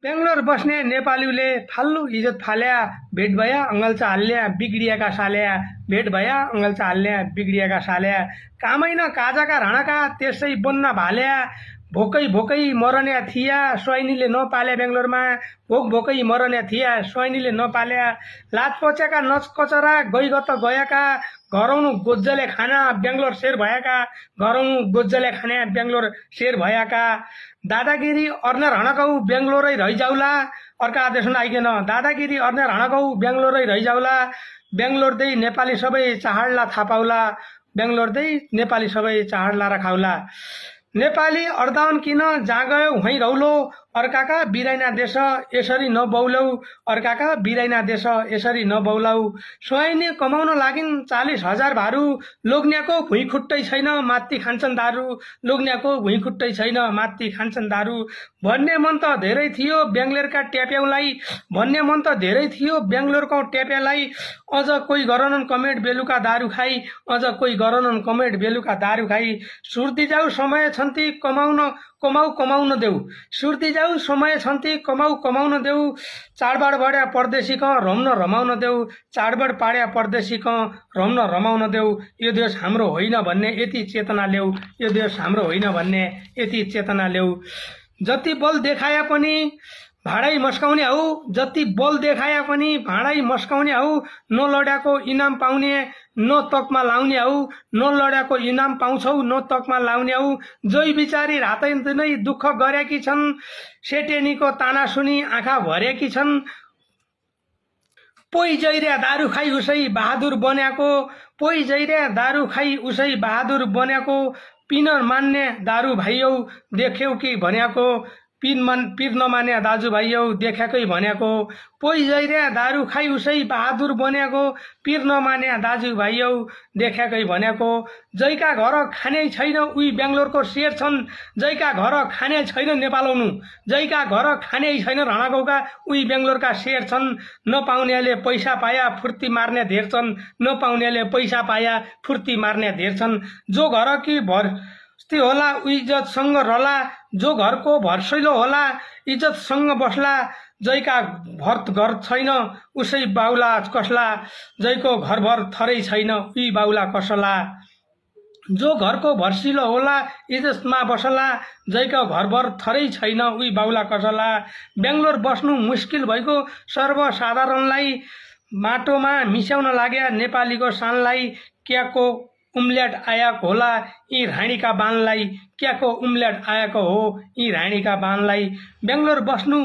बेंगलोर बस्ने नेपालीले फाल्लु इज्जत फाल्या भेट भया अङ्गल्चा हाल्ल्या बिग्रिएका साल्या भेट भया अङ्गल्चा हाल्ल्या बिग्रिएका साल्या कामै न काजाका राणाका त्यसै बन्न भाल्या भोकै भोकै मरन्या थिया स्वाइनीले नपाल्या बेंगलोरमा भोक भोकै मरन्या थिया स्वाइनीले नपाल्या लात पचेका नच कचरा गइगत गएका घरौनु गोज्जले खाना बेंगलोर शेर भएका घरौनु गोज्जले खाने बेंगलोर शेर भएका दादागिरी अर्ने रणकौ बेंगलोरै रहिजाउला अर्का आदेश आइकेन दादागिरी अर्ने रणकौ बेंगलोरै रहिजाउला बेंगलोर दे नेपाली सबै चाहडला थापाउला बेंगलोर दे नेपाली सबै चाहडला र खाउला नेपाली अर्दाउन किन जहाँ गयो वहीँ रौलो अर्काका बिराइना देश यसरी नबौलौ अर्काका बिराइना देश यसरी नबौलौ स्वाइनी कमाउन लागिन् 40,000 भारू लोग्नेको भुइँ खुट्टै छैन माथि खान्छन् दारू लोग्नेको भुइँ खुट्टै छैन माथि खान्छन् दारू भन्ने मन त धेरै थियो बेंगलोरका ट्याप्याउलाई भन्ने मन त धेरै थियो बेंगलोरको ट्याप्यालाई अझ कोही गरनन् कमेट बेलुका दारू खाई अझ कोही गरनन् कमेट बेलुका दारू खाई सुर्ती जाऊ समय छन्ती कमाउन देऊ सुर्ती जाऊ समय छन्ती कमाउन देऊ चाडबाड बढ्या परदेशी क रम्न रमाउन देऊ चाडबाड पाड्या परदेशी क रम्न रमाउन देऊ यो देश हाम्रो होइन भन्ने यति चेतना ल्याऊ यो देश हाम्रो होइन भन्ने यति चेतना ल्याऊ जति बल देखाए पनि भाँडै मस्काउने हौ जति बल देखाए पनि भाँडै मस्काउने हौ नलड्याको इनाम पाउने न तकमा लाउने हौ नलड्याको इनाम पाउँछौ न तकमा लाउने हौ जोइ बिचारी रातै नै दुःख गरेकी छन् सेटेनीको ताना सुनी आँखा भरेकी छन् पोइ जैर्या दारू खाई उसै बहादुर बन्याको पोइ जैर्या दारू खाई उसै बहादुर बन्याको पिन मान्ने दारू भाइयौ देख्यौ कि भन्याको पीर नमान्या दाजुभाइ हौ देखेकै भनेको पोइ जैर्या दारू खाई उसै बहादुर बन्याको पीर नमान्या दाजुभाइ हौ देखेकै भनेको जैका घर खाने छैन उही बेंगलोरको शेर छन् जैका घर खाने छैन नेपाल आउनु जैका घर खाने छैन राणागाउँका उही बेंगलोरका शेर छन् नपाउनेले पैसा पाया फुर्ती मार्ने धेर छन् नपाउनेले पैसा पाया फुर्ती मार्ने धेर छन् जो घर कि भर होला इज्जतसँग रला जो घरको भरसैलो होला इज्जतसँग बस्ला जैका घर छैन उसै बाउला कसला जैको घरभर थरै छैन उही बाउला कसला जो घरको भर्सिलो होला इज्जतमा बसला जैको घरभर थरै छैन उही बाउला कसला बेंगलोर बस्नु मुस्किल भएको सर्वसाधारणलाई माटोमा मिसाउन लाग्या नेपालीको शानलाई क्याको उम्ल्याट आएको होला यी राणीका बानलाई क्याको उम्ल्याट आएको हो यी राणीका बानलाई बेंगलोर बस्नु